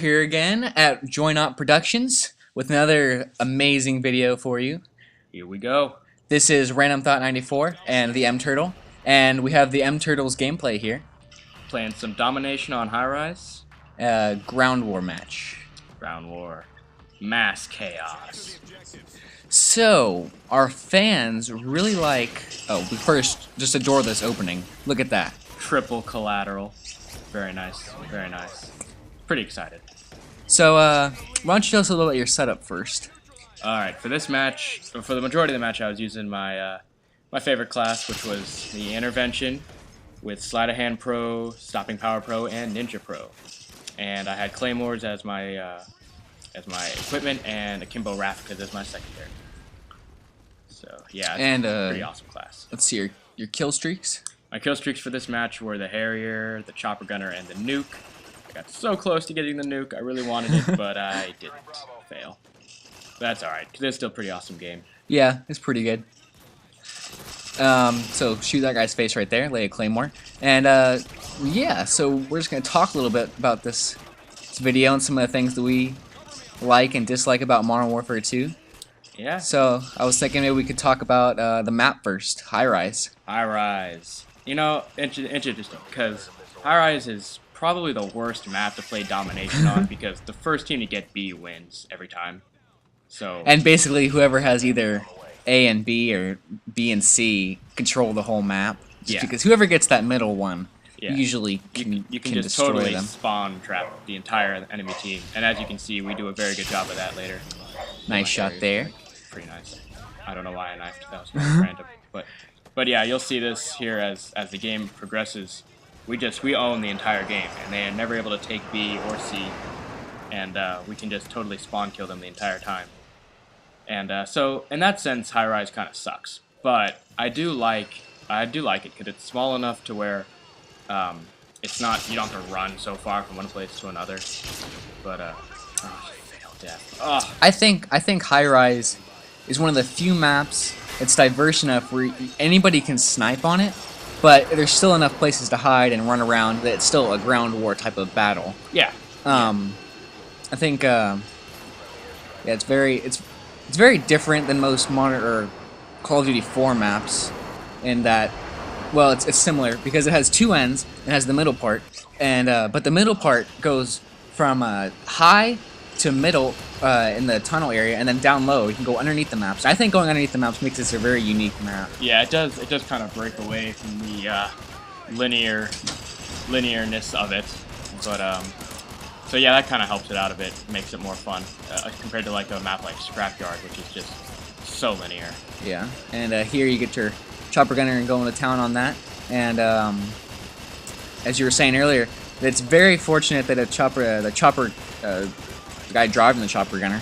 here again at JointOpProductions with another amazing video for you. Here we go. This is Random Thought 94 and the M-Turtle, and we have the M-Turtle's gameplay here. Playing some Domination on Highrise. Ground War match. Ground War. Mass Chaos. So, our fans really like... Oh, we first just adore this opening. Look at that. Triple collateral. Very nice. Very nice. Pretty excited. So, why don't you tell us a little about your setup first? Alright, for this match, for the majority of the match, I was using my my favorite class, which was the Intervention with Sleight of Hand Pro, Stopping Power Pro, and Ninja Pro. And I had Claymores as my equipment and Akimbo Rafficas as my secondary. So yeah, it's a pretty awesome class. Let's see your kill streaks. My kill streaks for this match were the Harrier, the Chopper Gunner, and the Nuke. I got so close to getting the Nuke, I really wanted it, but I didn't fail. That's alright, because it's still a pretty awesome game. Yeah, it's pretty good. So shoot that guy's face right there, lay a Claymore. And yeah, so we're just going to talk a little bit about this video and some of the things that we like and dislike about Modern Warfare 2. Yeah. So I was thinking maybe we could talk about the map first, Highrise. Highrise. You know, interesting, because Highrise is probably the worst map to play Domination on, because the first team to get B wins every time. So. And basically whoever has either A and B or B and C control the whole map. Just because whoever gets that middle one usually can just totally spawn trap the entire enemy team. And as you can see, we do a very good job of that later. Nice shot there. Pretty nice. I don't know why I knifed. That was kind of random. But yeah, you'll see this here as the game progresses. We own the entire game, and they are never able to take B or C, and we can just totally spawn kill them the entire time. And so in that sense, Highrise kind of sucks. But I do like it because it's small enough to where it's not, you don't have to run so far from one place to another. But fail death. Oh. I think Highrise is one of the few maps that's diverse enough where anybody can snipe on it, but there's still enough places to hide and run around that it's still a ground war type of battle. Yeah. I think yeah, it's very different than most modern or Call of Duty 4 maps in that, well, it's similar because it has two ends. It has the middle part, and but the middle part goes from high to middle in the tunnel area, and then down low. You can go underneath the maps. I think going underneath the maps makes this a very unique map. Yeah, it does. It does kind of break away from the linearness of it, but so yeah, that kind of helps it out a bit. Makes it more fun compared to like a map like Scrapyard, which is just so linear. Yeah, and here you get your Chopper Gunner and going to town on that. And as you were saying earlier, it's very fortunate that the guy driving the Chopper Gunner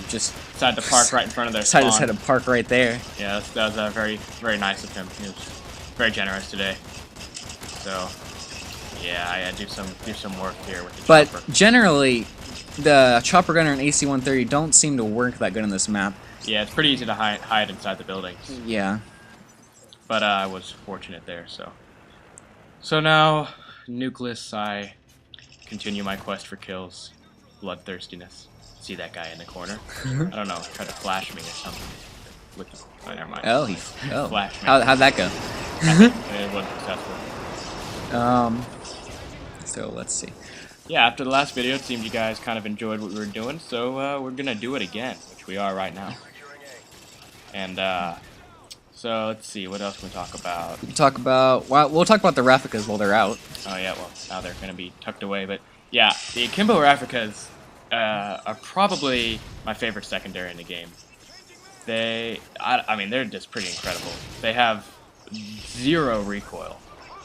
just decided to park right in front of their spawn. Decided to park right there. Yeah, that was very, very nice of him. He was very generous today. So yeah, I do some work here with the Chopper. But generally, the Chopper Gunner and AC-130 don't seem to work that good in this map. Yeah, it's pretty easy to hide inside the buildings. Yeah. But I was fortunate there, so. So now, Nucleus, I continue my quest for kills. Bloodthirstiness. See that guy in the corner? I don't know, tried to flash me or something. Oh, never mind. Oh, flashed me. How'd that go? It wasn't successful. So let's see. Yeah, after the last video, it seemed you guys kind of enjoyed what we were doing, so we're gonna do it again, which we are right now. And so let's see, what else can we talk about? We can talk about, well, we'll talk about the Rafficas while they're out. Oh yeah, well, now they're gonna be tucked away, but yeah, the Akimbo Rafficas are probably my favorite secondary in the game. I mean, they're just pretty incredible. They have 0 recoil,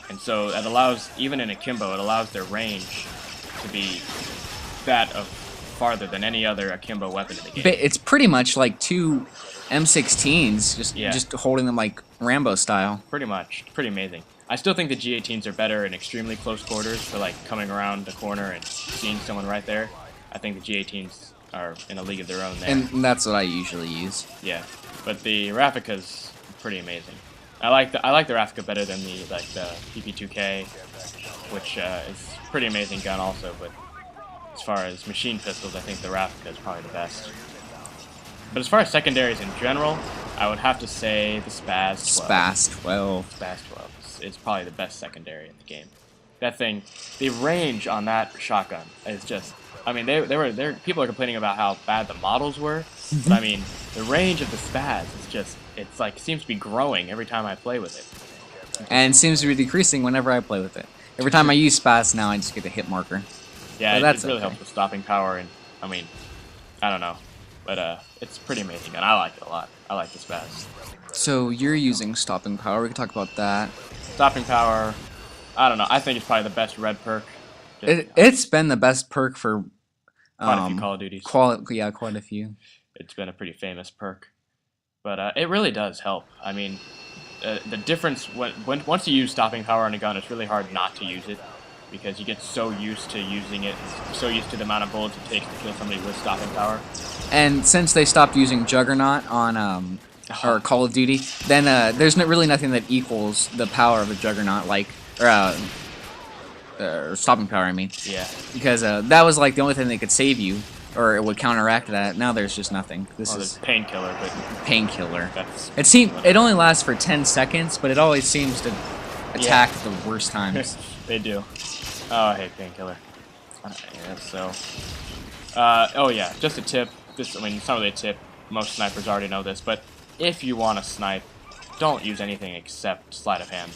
and so that allows, even in Akimbo, it allows their range to be that of farther than any other Akimbo weapon in the game. It's pretty much like two M16s, just holding them like Rambo style. Pretty much, pretty amazing. I still think the G18s are better in extremely close quarters for like coming around the corner and seeing someone right there. I think the G18s are in a league of their own there. And that's what I usually use. Yeah, but the Raffica's pretty amazing. I like the Raffica better than the PP2K, which is pretty amazing gun also. But as far as machine pistols, I think the Ravka is probably the best. But as far as secondaries in general, I would have to say the Spaz 12. Spaz 12. Spaz 12 is probably the best secondary in the game. That thing, the range on that shotgun is just, I mean, people are complaining about how bad the models were, but I mean, the range of the Spaz is just, it's like, seems to be growing every time I play with it. And seems to be decreasing whenever I play with it. Every time I use Spaz now, I just get a hit marker. Yeah, that's it really helps with stopping power, and, I mean, I don't know, but it's pretty amazing, and I like it a lot. I like the Spaz. So you're using stopping power, we can talk about that. Stopping power, I don't know, I think it's probably the best red perk. It's been the best perk for quite a few Call of Duties. Yeah, quite a few. It's been a pretty famous perk. But it really does help. I mean, the difference, once you use stopping power on a gun, it's really hard not to use it. Because you get so used to using it, so used to the amount of bullets it takes to kill somebody with stopping power. And since they stopped using Juggernaut on or Call of Duty, then there's really nothing that equals the power of a Juggernaut, like or stopping power. I mean, yeah, because that was like the only thing that could save you, or it would counteract that. Now there's just nothing. This is Painkiller, but Painkiller. It only lasts for 10 seconds, but it always seems to attack at the worst times. They do. Oh, I hate Painkiller. Yeah, so. Oh yeah, just a tip. I mean, it's not really a tip. Most snipers already know this, but if you want to snipe, don't use anything except sleight of hand.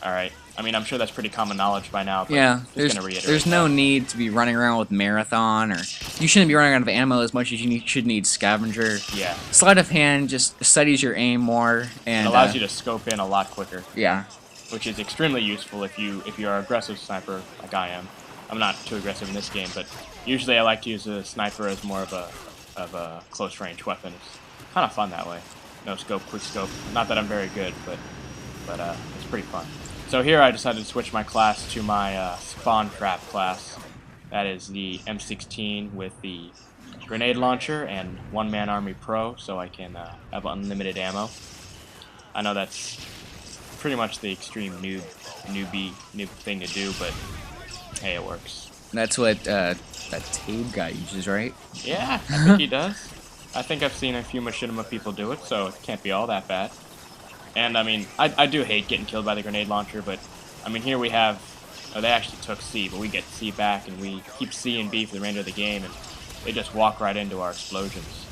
All right. I mean, I'm sure that's pretty common knowledge by now. But yeah. just There's no need to be running around with Marathon, or you shouldn't be running out of ammo as much as you should need Scavenger. Yeah. Sleight of hand just studies your aim more and it allows you to scope in a lot quicker. Yeah. Which is extremely useful if you're an aggressive sniper like I am. I'm not too aggressive in this game, but usually I like to use a sniper as more of a close range weapon. It's kind of fun that way. No scope, quick scope. Not that I'm very good, but it's pretty fun. So here I decided to switch my class to my spawn trap class. That is the M16 with the grenade launcher and one-man army pro, so I can have unlimited ammo. I know that's pretty much the extreme noob thing to do, but hey, it works. That's what that Tabe guy uses, right? Yeah, I think he does. I think I've seen a few machinima people do it, so it can't be all that bad. And I mean, I do hate getting killed by the grenade launcher, but I mean, here we have, they actually took C, but we get C back, and we keep C and B for the remainder of the game, and they just walk right into our explosions.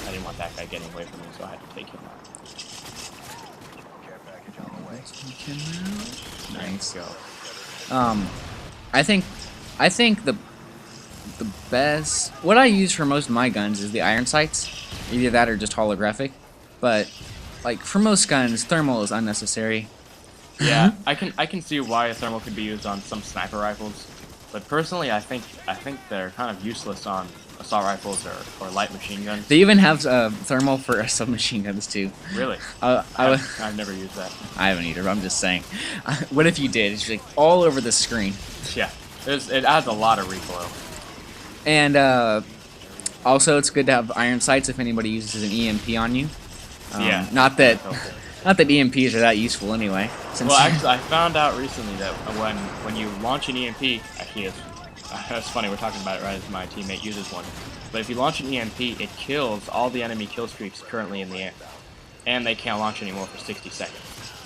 I didn't want that guy getting away from me, so I had to take him out. Nice. I think the best, what I use for most of my guns is the iron sights, either that or just holographic. But like for most guns, thermal is unnecessary. Yeah, I can see why a thermal could be used on some sniper rifles, but personally, I think they're kind of useless on assault rifles or light machine guns. They even have thermal for submachine guns too. Really? I've never used that. I haven't either, but I'm just saying. What if you did? It's like all over the screen. Yeah, it adds a lot of recoil. And also, it's good to have iron sights if anybody uses an EMP on you. Yeah. Not that EMPs are that useful anyway. Well, actually, I found out recently that when you launch an EMP, actually, it's funny, we're talking about it right as my teammate uses one. But if you launch an EMP, it kills all the enemy kill streaks currently in the air. And they can't launch anymore for 60 seconds.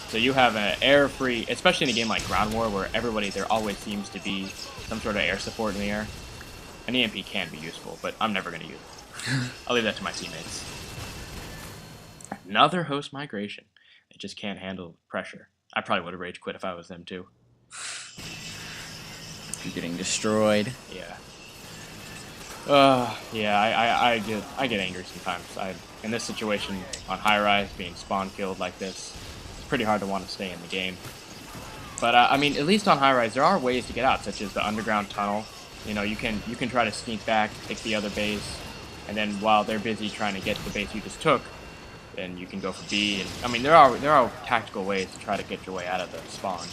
So you have an air-free, especially in a game like Ground War, where there always seems to be some sort of air support in the air. An EMP can be useful, but I'm never going to use it. I'll leave that to my teammates. Another host migration. They just can't handle pressure. I probably would have rage quit if I was them too. You're getting destroyed. Yeah. Yeah, I get angry sometimes. In this situation on Highrise, being spawn killed like this, it's pretty hard to want to stay in the game. But I mean, at least on Highrise, there are ways to get out, such as the underground tunnel. You know, you can try to sneak back, take the other base, and then while they're busy trying to get to the base you just took, then you can go for B. And I mean, there are tactical ways to try to get your way out of the spawn.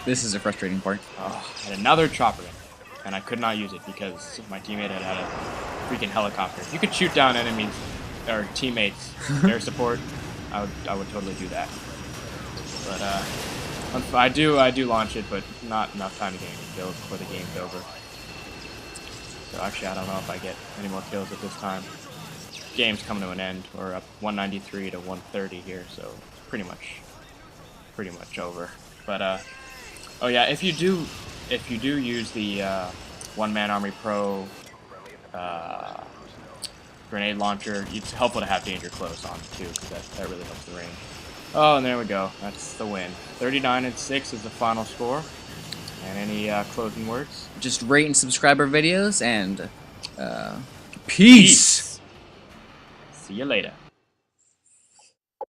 This is a frustrating part. Oh, and another chopper gun, and I could not use it because my teammate had a freaking helicopter. If you could shoot down enemies or teammates, air support, I would totally do that. But I do launch it, but not enough time to get any kills before the game's over. So actually, I don't know if I get any more kills at this time. Game's coming to an end. We're up 193 to 130 here, so it's pretty much over. But oh yeah, if you do use the One Man Army Pro grenade launcher, it's helpful to have danger close on too, because that really helps the range. Oh, and there we go. That's the win. 39-6 is the final score. And any closing words? Just rate and subscribe our videos, and peace. See you later.